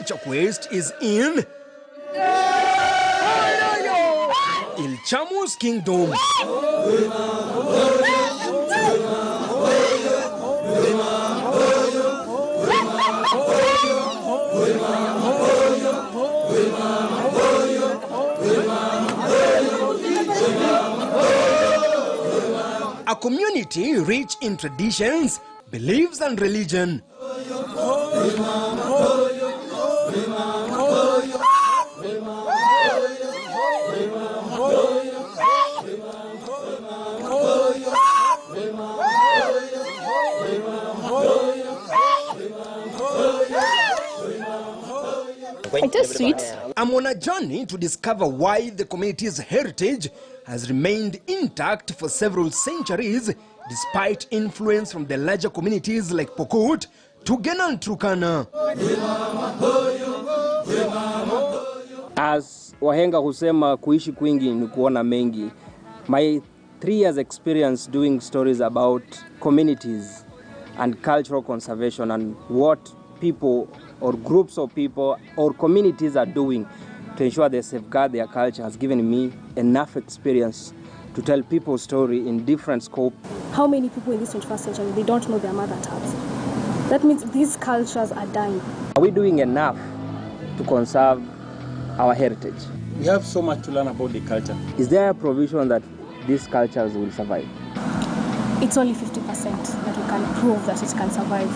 culture quest is in Ilchamus Kingdom. A community rich in traditions, beliefs and religion. It is sweet. I'm on a journey to discover why the community's heritage has remained intact for several centuries, despite influence from the larger communities like Pokot, Tugena and Turkana. As wahenga husema kuishi kwingi ni kuona mengi. My 3 years experience doing stories about communities and cultural conservation and what people or groups of people or communities are doing to ensure they safeguard their culture has given me enough experience to tell people's story in different scope. How many people in this 21st century, they don't know their mother tongues? That means these cultures are dying. Are we doing enough to conserve our heritage? We have so much to learn about the culture. Is there a provision that these cultures will survive? It's only 50% that we can prove that it can survive.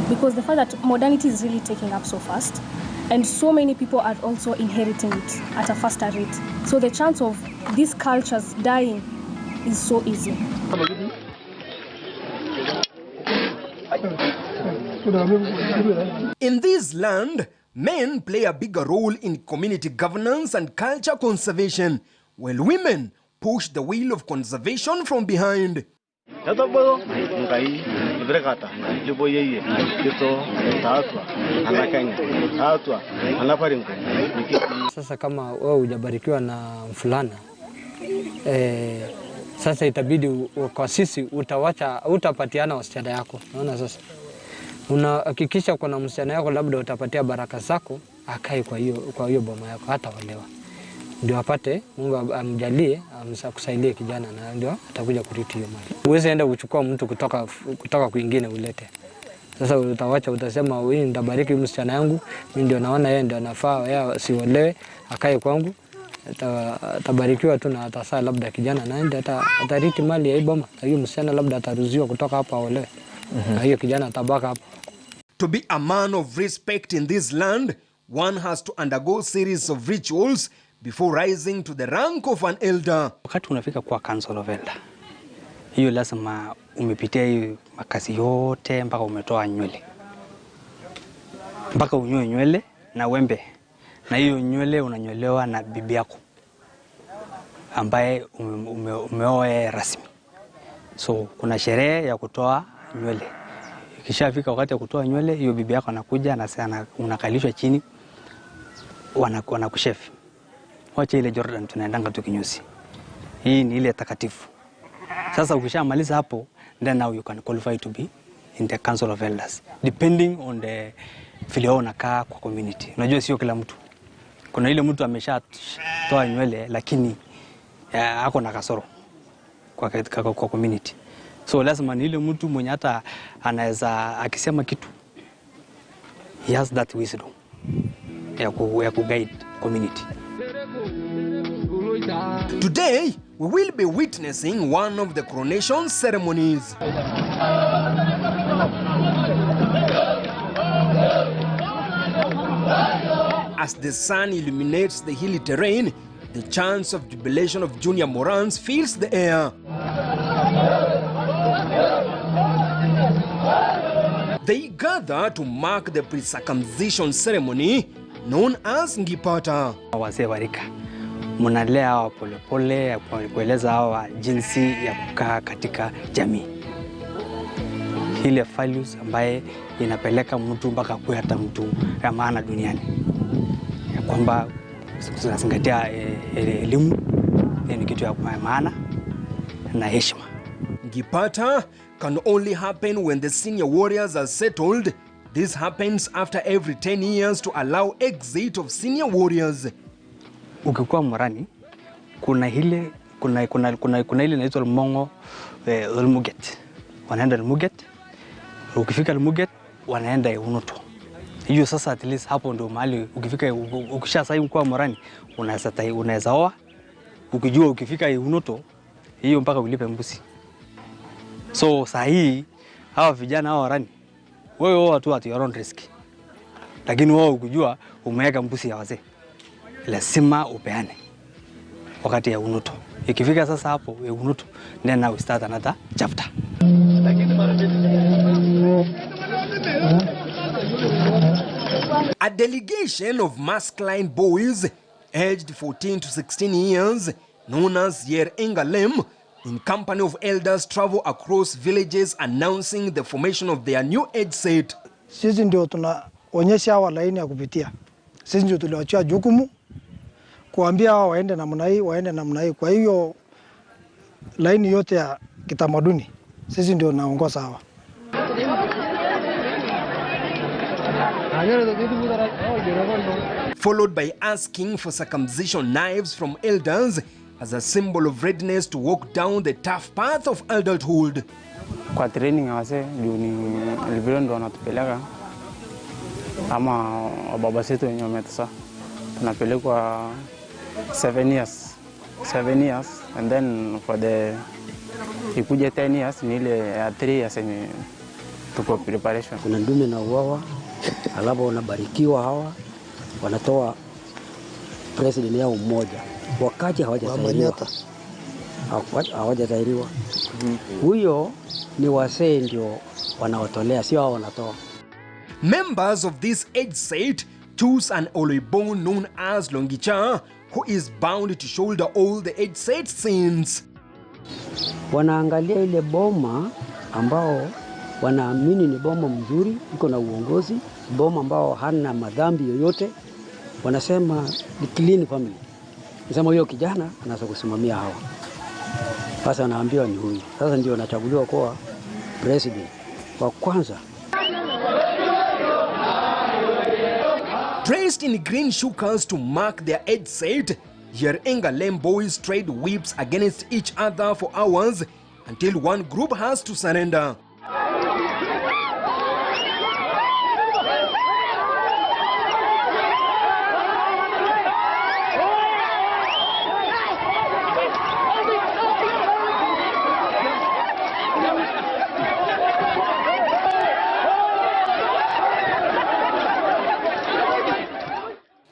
Because the fact that modernity is really taking up so fast, and so many people are also inheriting it at a faster rate. So the chance of these cultures dying is so easy. In this land, men play a bigger role in community governance and culture conservation, while women push the wheel of conservation from behind. Sasa kama wewe hujabarikiwa na mfulana, sasa itabidi kwa sisi utapatiana wasichana yako. Unaona sasa? Unahakikisha kuna msichana yako labda utapatia baraka zako akae kwa hiyo boma yako hata walewa. Ndio apate Mungu amjalie amsakusaidie kijana na ndio atakuja kurithi hiyo mali. Uweze enda kuchukua mtu kutoka kwingine ulete. Sasa utawacha utasema wewe ndabariki msichana yangu, mimi ndio naona yeye ndio anafaa yeye siolewe akae kwangu. Atabarikiwa tu na atasaa labda kijana na ndio atarithi mali ya hii boma. Hiyo msichana labda ataruziwa kutoka hapa aolewe. Na hiyo kijana atabaka hapa. To be a man of respect in this land, one has to undergo series of rituals before rising to the rank of an elder. Wakati unafika kwa council of elder, hiyo lazima umepitia hiyo makazi yote mpaka umetoa nywele. Mpaka unyoe nywele na wembe. Na hiyo nywele unanyolewa na bibi yako ambaye umeoa rasmi. So kuna sherehe ya kutoa nywele. Ikishafika wakati ya kutoa nywele, hiyo bibi yako anakuja na sasa unakalishwa chini wanakushefu. Wacha ile Jordan tunaendanga tukinyusi. Hii ni ile takatifu. Sasa ukishamaliza hapo, then now you can qualify to be in the council of elders depending on the vile unakaa kwa community. Unajua sio kila mtu. Kuna ile mtu ameshatoa nywele lakini hako na kasoro kwa community. So lazima ni ile mtu mwenye hata anaweza akisema kitu, he has that wisdom ya guide community. Today, we will be witnessing one of the coronation ceremonies. As the sun illuminates the hilly terrain, the chants of jubilation of junior Morans fills the air. They gather to mark the pre-circumcision ceremony known as Ngipata. Wazee warika mnalea hawa polepole kueleza hawa jinsi ya kukaa katika jamii. Ile values ambaye inapeleka mtu mpaka kuwa hata mtu ya maana duniani. Ya kwamba tunazingatia elimu ni kitu ya maana na heshima. Ngipata can only happen when the senior warriors are settled, This happens after every 10 years to allow exit of senior warriors. Ukikuwa Morani, kuna ile inaitwa Mongo Olmuget. Wanaenda Olmuget. Ukifika Olmuget wanaenda Unuto. Hiyo sasa at least hapo ndio mahali ukifika ukisha sai mkuu wa Morani unaweza oa. Ukijua ukifika Unuto hiyo mpaka ulipe mbusi. So sahi hawa vijana hawa Morani wewe watu at your own risk. Lakini wao ukijua umeweka mbusi ya wazee lazima upeane wakati ya Unuto. Ikifika sasa hapo ya Unuto then now we start another chapter. A delegation of masculine boys aged 14 to 16 years, known as Yer Engalem, in company of elders travel across villages announcing the formation of their new age set. Sisi ndio tunaonyesha hawa laini ya kupitia. Sisi ndio tuliwachia jukumu kuambia hawa waende namna hii, waende namna hii. Kwa hiyo laini yote ya kitamaduni sisi ndio naongoza hawa. Followed by asking for circumcision knives from elders as a symbol of readiness to walk down the tough path of adulthood. Kwa training wase juu ni vile ndo wanatupeleka ama baba zetu wenyewe wametasa tunapelekwa 7 years and then for the ikuje 10 years ni ile ya 3 years yenye tuko preparation. Kuna ndume na uwawa alafu wanabarikiwa hawa wanatoa president yao mmoja wakati hawajatahiriwa. Huyo ni wasee ndio wanaotolea, sio hao wanatoa. Members of this age set choose an Oloibon known as Longicha, who is bound to shoulder all the age set sins. Wanaangalia ile boma ambao wanaamini ni boma mzuri, iko na uongozi, boma ambao hana madhambi yoyote, wanasema the clean family. Nasema huyo kijana anaweza kusimamia hawa. Sasa anaambiwa ni huyu. Sasa ndio anachaguliwa kuwa president wa kwanza. Dressed in green shukas to mark their age set, Yer Engalem boys trade whips against each other for hours until one group has to surrender.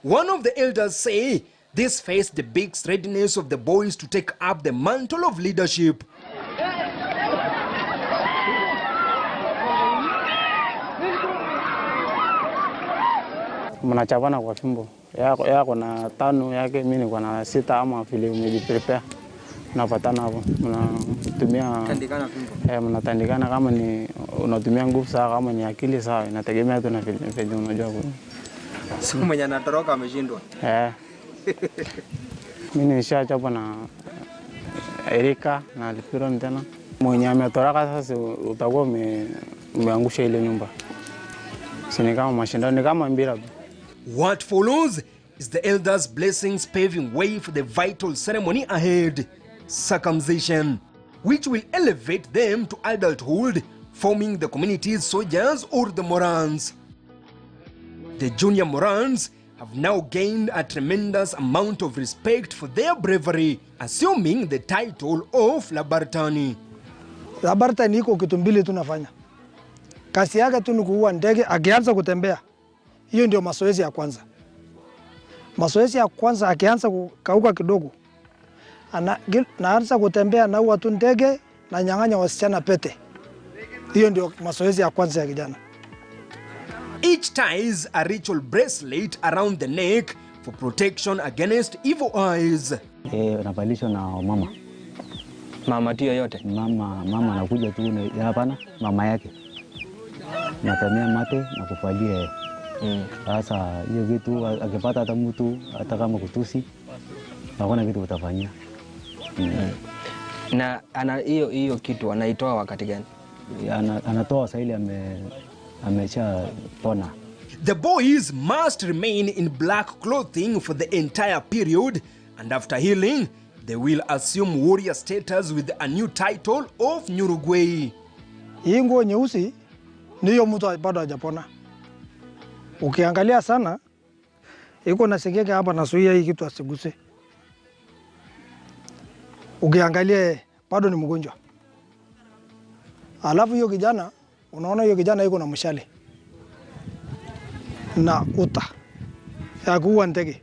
One of the elders say this faced the big readiness of the boys to take up the mantle of leadership. Mnachavana kwa fimbo yako na 5 yake, mimi niko na 6 ama vile umejiprepare napatana hapo mnatumia Tandikana fimbo. Mnatandikana kama ni unatumia nguvu sawa, kama ni akili sawa, inategemea tu na vile unajua. Siku mwenye anatoroka ameshindwa. Mimi nishachapa na Erika na Alfiron tena. Mwenye ametoroka sasa utakuwa umeangusha ile nyumba. Sini kama mashindano, ni kama mpira. What follows is the elders' blessings paving way for the vital ceremony ahead, circumcision, which will elevate them to adulthood, forming the community's soldiers or the Morans. The junior Morans have now gained a tremendous amount of respect for their bravery, assuming the title of Labartani. Labartani iko kitu mbili tunafanya. Kazi yake tu ni kuua ndege akianza kutembea. Hiyo ndio mazoezi ya kwanza. Mazoezi ya kwanza akianza kukauka kidogo, anaanza kutembea na uwa tu ndege na nyang'anya wasichana pete. Hiyo ndio mazoezi ya kwanza ya kijana. Each ties a ritual bracelet around the neck for protection against evil eyes. Navalishwa na mama. Mama tu yoyote? Mama anakuja tu hapana, mama yake. Natamia mate na kufalia. Sasa hiyo kitu akipata hata mtu hata kama kutusi hakuna kitu utafanyia. Na ana hiyo kitu anaitoa wakati gani? Anatoa sasa ile ameshapona. The boys must remain in black clothing for the entire period, and after healing, they will assume warrior status with a new title of Nyurugwei. Hii nguo nyeusi ndiyo mtu bado hajapona. Ukiangalia sana iko na segeke hapa nasuia hii kitu asiguse. Ukiangalia bado ni mgonjwa. Alafu hiyo kijana, unaona hiyo kijana iko na mshale na uta ya kuua ndege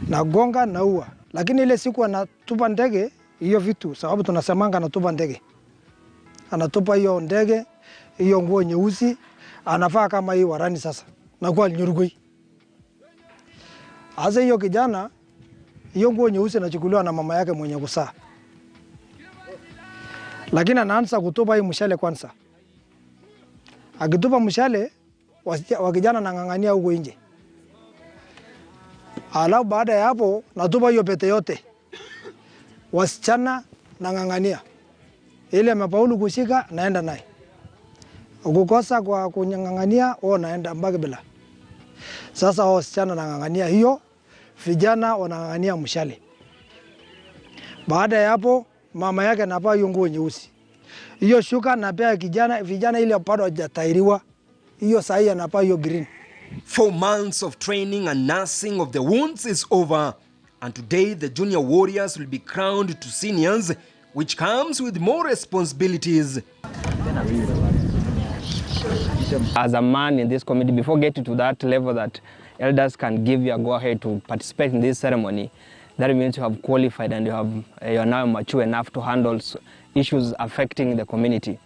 na gonga na ua, lakini ile siku anatupa ndege hiyo vitu, sababu tunasemanga anatupa ndege, anatupa hiyo ndege hiyo nguo nyeusi, anafaa kama hii warani sasa na kwa Nyurugwei. Asa hiyo kijana hiyo nguo nyeusi inachukuliwa na mama yake mwenye kusaa, lakini anaanza kutupa hii mshale kwanza. Akitupa mshale wakijana nang'ang'ania huko nje. Alafu baada ya hapo natupa hiyo pete yote. Wasichana nang'ang'ania. Ile mapaulu kushika naenda naye. Ukukosa kwa kunyang'ang'ania naenda mbaki bila. Sasa wasichana nang'ang'ania hiyo, vijana wanang'ang'ania mshale. Baada ya hapo mama yake anapaa hiyo nguo nyeusi. Hiyo shuka napea vijana ile bado hajatairiwa. Hiyo sahi anapaa hiyo green. 4 months of training and nursing of the wounds is over, and today the junior warriors will be crowned to seniors, which comes with more responsibilities. As a man in this community, before getting to that level that elders can give you a go-ahead to participate in this ceremony, that means you have qualified and you are now mature enough to handle issues affecting the community.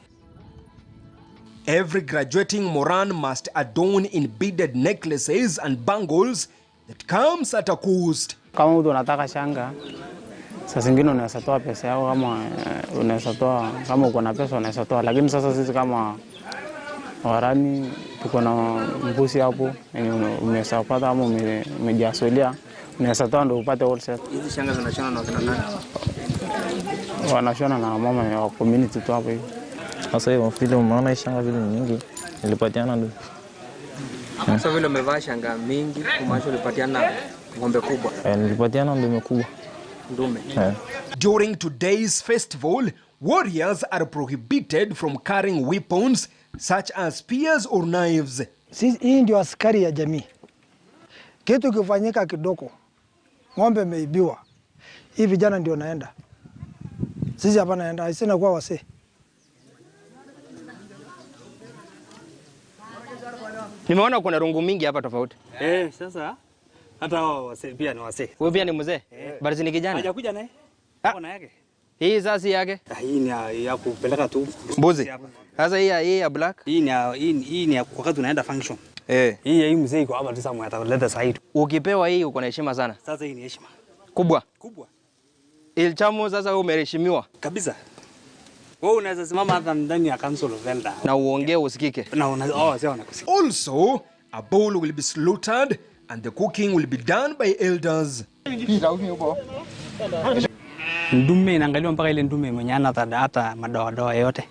Every graduating Moran must adorn in beaded necklaces and bangles that comes at a cost. Kama mtu anataka shanga, saa zingine unaweza toa pesa yako, kama unaweza toa, kama uko na pesa unaweza toa, lakini sasa sisi kama warani tuko na mbuzi hapo, unaweza pata ama umejiasolia, unaweza toa ndio upate all set. Hizi shanga zinashona na kina nani? Wanashona na mama ya community tu hapo hivi. Sasa hiyo vile umeona shanga vile nyingi nilipatiana ndio. Sasa vile umevaa shanga mingi, kumacho ulipatiana ng'ombe kubwa. Nilipatiana ndume kubwa. Ndume. During today's festival, warriors are prohibited from carrying weapons such as spears or knives. Hii ndio askari ya jamii. Kitu kifanyika kidogo, ng'ombe imeibiwa, hii vijana ndio naenda. Sisi hapa naenda, sisi nakuwa wasee. Nimeona kuna rungu mingi hapa tofauti. Sasa hata hao wasee pia ni wasee. Wewe pia ni mzee? Bali ni kijana. Hajakuja naye. Ona yake. Hii sasa yake? Hii ni ya kupeleka tu mbuzi. Sasa hii ya black? Hii ni ya wakati unaenda function. Hii mzee iko hapa tu somewhere ataleta sahihi. Ukipewa hii uko na heshima sana. Sasa hii ni heshima. Kubwa. Ilchamus sasa wewe umeheshimiwa. Kabisa. Wewe unaweza simama hata ndani ya Council of Elders. Na uongee usikike. Na sasa wanakusikia. Also, a bull will be slaughtered and the cooking will be done by elders. Ndume inaangaliwa mpaka ile ndume mwenye hata madoa yote.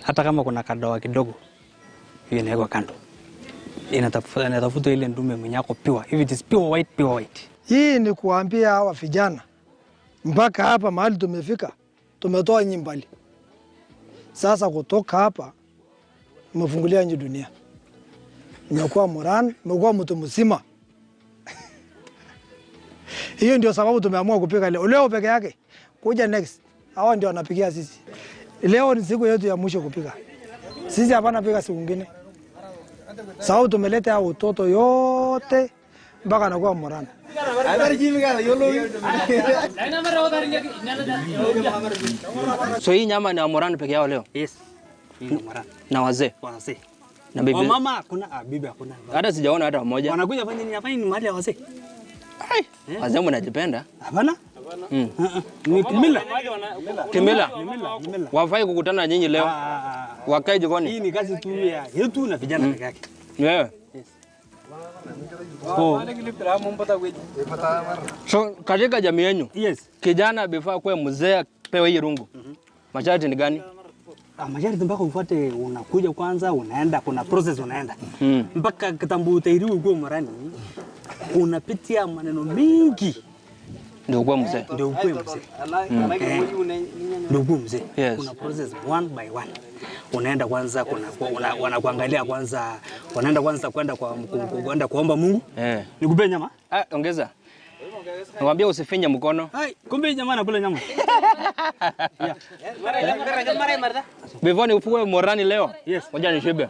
Hata kama kuna kadoa kidogo, hiyo inawekwa kando. Inatafuta ile ndume mwenye ako pure. If it is pure white. Hii ni kuambia hawa vijana mpaka hapa mahali tumefika, tumetoa nyimbali. Sasa kutoka hapa umefungulia nje dunia. Nimekuwa Moran, nimekuwa mtu mzima. Hiyo ndio sababu tumeamua kupika leo peke yake. Kuja next, hawa ndio wanapikia sisi. Leo ni siku yetu ya mwisho kupika. Sisi hapana pika siku nyingine. Sababu tumeleta hao watoto yote mpaka anakuwa Moran. So hii nyama ni Moran peke yao leo? Yes. Na wazee? Wazee. Na bibi? Mama hakuna, bibi hakuna. Hata sijaona hata mmoja. Wanakuja fanya nini hapa? Ni mahali ya wazee. Wazee mnajipenda? Hapana. Ni kimila. Kimila? Wafai kukutana na nyinyi leo? Wakae jikoni? Hii ni kazi tu ya yetu na vijana peke yake. Wewe? So katika jamii yenu, kijana before kuwe mzee pewe hii rungu. Masharti ni gani? majority mpaka ufuate, unakuja kwanza, unaenda, kuna process unaenda. Mpaka kitambo utairiwe uko morani. Unapitia maneno mingi. Ndio kwa mzee. Ndio kwa mzee. Ndio kwa mzee. Kuna process one by one. Unaenda kwanza, wanakuangalia kwanza, wanaenda kwanza kwenda kuomba Mungu. Nikupe nyama? Ongeza. Nakwambia usifinye mkono. Kumbe nyama anakula nyama. Before ufue morani leo. Ngoja nishibe.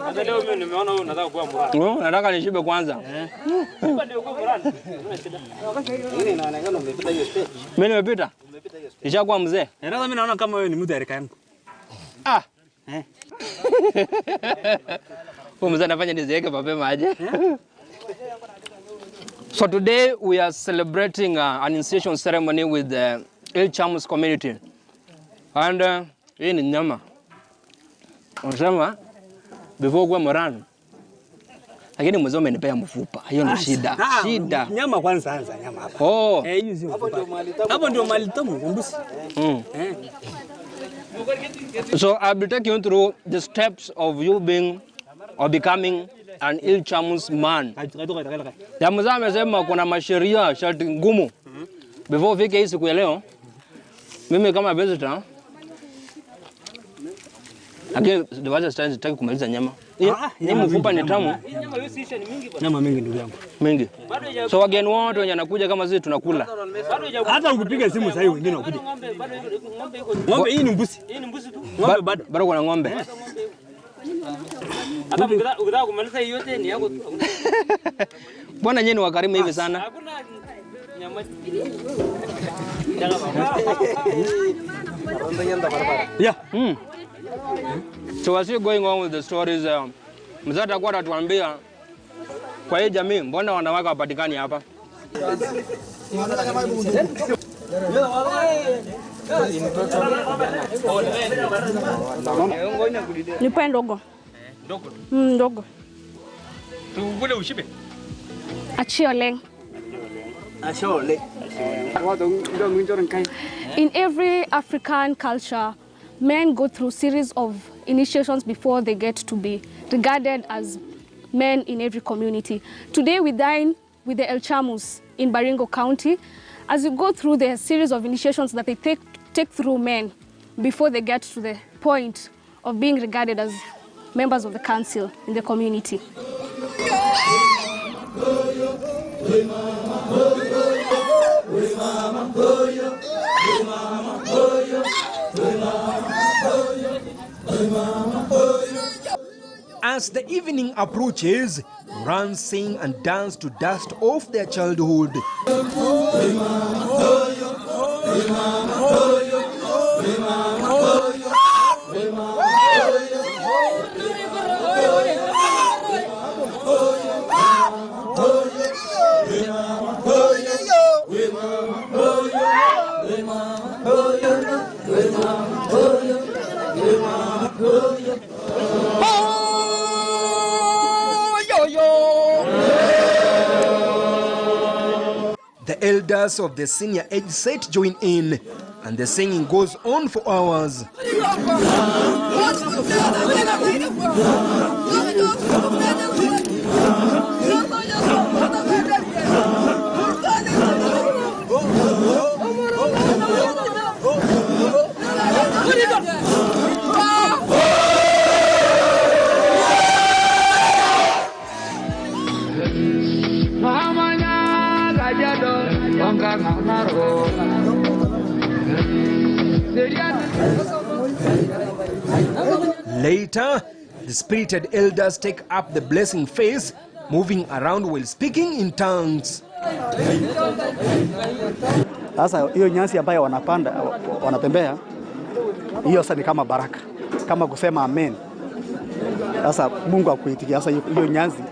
Hata leo mimi nimeona wewe unataka kuwa morani. Nataka nishibe kwanza. Ndio uko morani. Hii inaonekana umepita hiyo stage. Mimi nimepita. Nishakuwa mzee. Sasa mimi naona kama wewe ni mtu arika yangu. Mzee anafanya nizeeke mapema aje. So today we are celebrating an initiation ceremony with the Ilchamus community. And hii ni nyama. Unasema before kwa morani. Lakini mzee amenipea mfupa. Hiyo ndio shida. Shida. Nyama kwanza anza nyama hapa. Hiyo sio mfupa. Hapo ndio mali tamu mbusi. So I'll be taking you through the steps of you being or becoming an Ilchamus man. Ya mzee amesema kuna masheria sharti ngumu. Before ufike hii siku ya leo, mimi kama visitor, lakini device sitaki kumaliza nyama. Nyama mfupa ni tamu. Nyama mingi ndugu yangu. Mingi. So wageni wote wenye anakuja kama sisi tunakula. Hata ukipiga simu sasa hivi wengine wakuja. Ng'ombe hii ni mbuzi. Hii ni mbuzi tu. Ng'ombe bado kuna ng'ombe. Hata ukitaka kumaliza hiyo yote ni yako. Bwana nyinyi wakarimu hivi sana. Hakuna nyama. So as we going on with the stories, mzee atakuwa anatuambia kwa hii jamii mbona wanawake wapatikani hapa. Nipe ndogo. Ndogo? Ndogo. Tukule ushibe? Achiole. Achiole. In every African culture, men go through series of initiations before they get to be regarded as men in every community. Today we dine with the Ilchamus in Baringo County as we go through the series of initiations that they take through men before they get to the point of being regarded as members of the council in the community. As the evening approaches, run, sing and dance to dust off their childhood. The elders of the senior age set join in, and the singing goes on for hours. Later, the spirited elders take up the blessing phase, moving around while speaking in tongues. Sasa hiyo nyasi ambayo wanatembea, hiyo sasa ni kama baraka, kama kusema amen. Sasa Mungu akuitikia. Sasa hiyo nyasi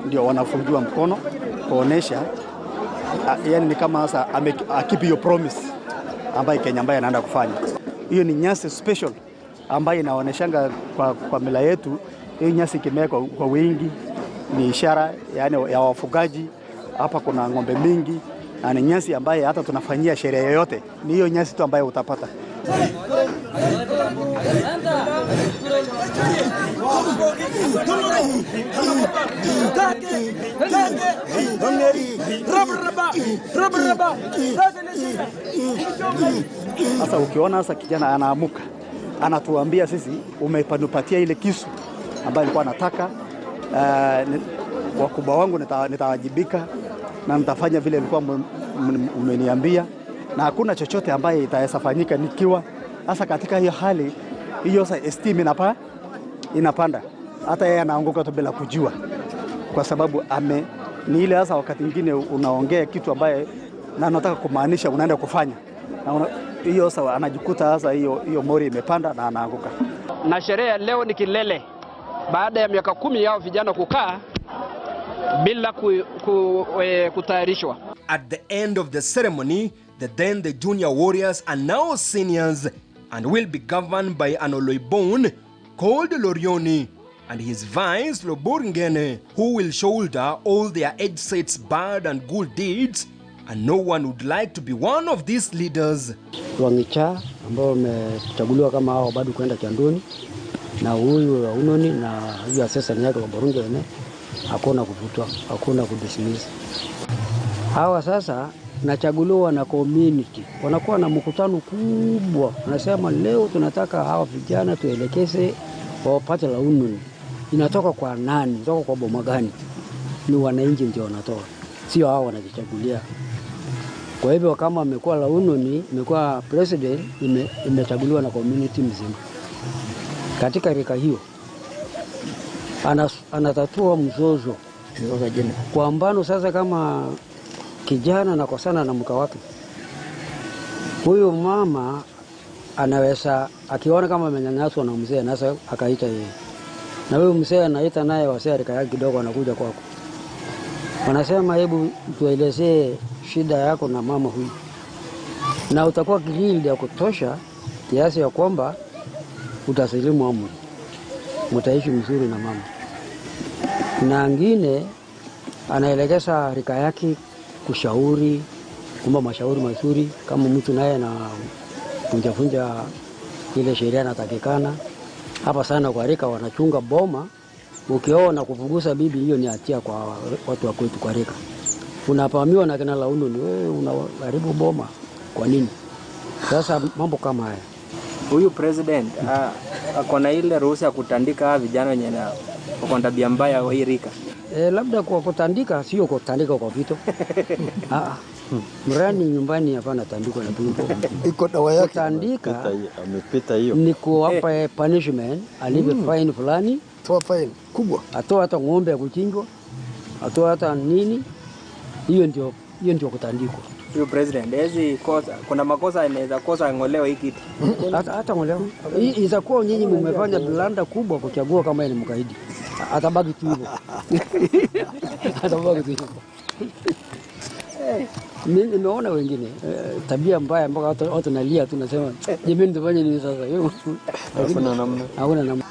ndio wanafungiwa mkono kuonesha, yani ni kama sasa akipi hiyo promise ambayo Kenya ambayo anaenda kufanya. Hiyo ni nyasi special ambayo inaoneshanga kwa mila yetu. Hiyo nyasi kimewekwa kwa wingi ni ishara yani ya wafugaji. Hapa kuna ng'ombe mingi na ni nyasi ambayo hata tunafanyia sherehe yoyote, ni hiyo nyasi tu ambayo utapata. Sasa ukiona sasa kijana anaamuka, anatuambia sisi umepanupatia ile kisu ambayo alikuwa anataka, wakubwa wangu nitawajibika na nitafanya vile nilikuwa umeniambia, na hakuna chochote ambaye itawezafanyika nikiwa sasa katika hiyo hali hiyo. Sasa esteem inapanda, hata yeye anaanguka tu bila kujua, kwa sababu ni ile sasa wakati mwingine unaongea kitu ambaye na unataka kumaanisha unaenda kufanya, na hiyo sasa anajikuta sasa hiyo mori imepanda na anaanguka. Na sherehe leo ni kilele baada ya miaka 10 yao vijana kukaa bila kutayarishwa. At the end of the ceremony, the junior warriors are now seniors and will be governed by an Oloibon called Lorioni and his vice Loborngene, who will shoulder all their age sets bad and good deeds, and no one would like to be one of these leaders. Wangicha ambao wamechaguliwa kama hao bado kwenda Kiandoni, na huyu wa Unoni na huyu assessor yake wa Borungene hakuna kuvutwa, hakuna kudismiss. Hawa sasa nachaguliwa na community, wanakuwa na mkutano kubwa, wanasema leo tunataka hawa vijana tuelekeze wapate la Unoni. Inatoka kwa nani? Inatoka kwa boma gani? Ni wananchi ndio wanatoa, sio hao wanajichagulia. Kwa hivyo kama amekuwa la Unoni, amekuwa president, imechaguliwa na community mzima. Katika rika hiyo anatatua mzozo. Kwa mfano sasa kama kijana anakosana na mke wake, huyu mama anaweza akiona kama amenyanyaswa na mzee na sasa akaita yeye, na huyu mzee anaita naye wasee rika yake kidogo, anakuja kwako, wanasema hebu tuelezee shida yako na mama huyu, na utakuwa grilled ya kutosha kiasi ya kwamba utasilimu amri, mtaishi mzuri na mama. Na ngine anaelekeza rika yake kushauri, kumba mashauri mazuri, kama mtu naye na funja ile sheria inatakikana. Hapa sana kwa rika wanachunga boma, ukiona kufugusa bibi hiyo ni hatia kwa watu wa kwetu kwa rika. Unapamiwa na kina launo ni wewe unaharibu boma. Kwa nini? Sasa mambo kama haya. Huyu president akona ile ruhusa ya kutandika vijana wenye na kwa tabia mbaya wa rika. Labda kwa kutandika, sio kutandika kwa vito. Mrani nyumbani hapana tandiko na pingo. Iko dawa yake. Kutandika amepita hiyo. Ni kuwapa punishment, alipe fine fulani, toa fine kubwa. Atoa hata ng'ombe ya kuchinjwa, atoa hata nini. Hiyo ndio kutandikwa. Huyu president hizi kosa, kuna makosa inaweza kosa ngolewa hiki kitu. Hata ngolewa. Hii itakuwa nyinyi mmefanya blanda kubwa kuchagua kama ni mkaidi. Atabaki tu hivyo. Atabaki tu hivyo. Nimeona wengine tabia mbaya mpaka watu nalia tunasema jamani tufanye nini sasa? Hiyo hakuna namna. Hakuna namna.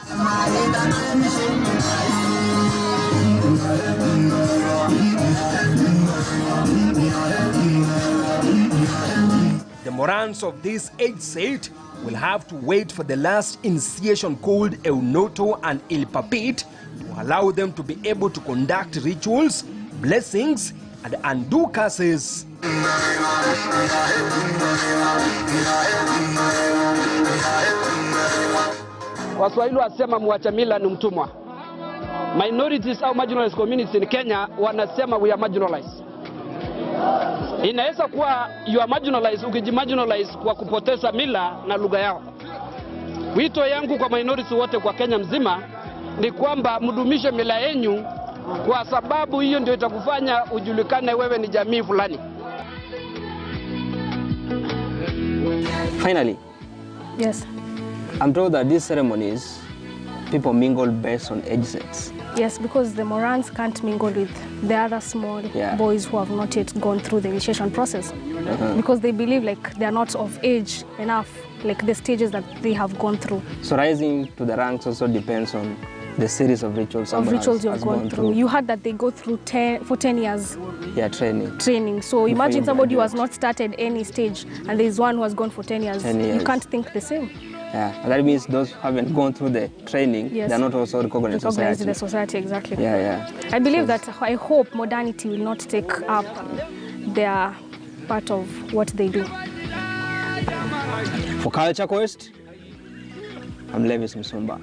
The Morans of this age set will have to wait for the last initiation called Eunoto and Ilpapit to allow them to be able to conduct rituals, blessings, and undo curses. Waswahili wasema mwacha mila ni mtumwa. Minorities au marginalized communities in Kenya wanasema we are marginalized. Inaweza kuwa you are marginalized ukijimarginalize kwa kupoteza mila na lugha yao. Wito yangu kwa minorities wote kwa Kenya mzima ni kwamba mdumishe mila yenu, kwa sababu hiyo ndio itakufanya ujulikane wewe ni jamii fulani. Finally, yes, I'm told that these ceremonies people mingle based on age sets. Yes, because the Morans can't mingle with the other small boys who have not yet gone through the initiation process. Because they believe like they are not of age enough, like the stages that they have gone through. So rising to the ranks also depends on The series of rituals. Of rituals you've has gone through. You heard that they go through 10 years. Yeah, training. Training. So imagine somebody who has not started any stage, and there's one who has gone for 10 years. 10 years. You can't think the same. Yeah, and that means those who haven't gone through the training, Yes. they're not also recognized Recognized in in the society. society, exactly. Yeah, yeah. I believe that, I hope modernity will not take up their part of what they do. For Culture Quest, I'm Levis Msumba.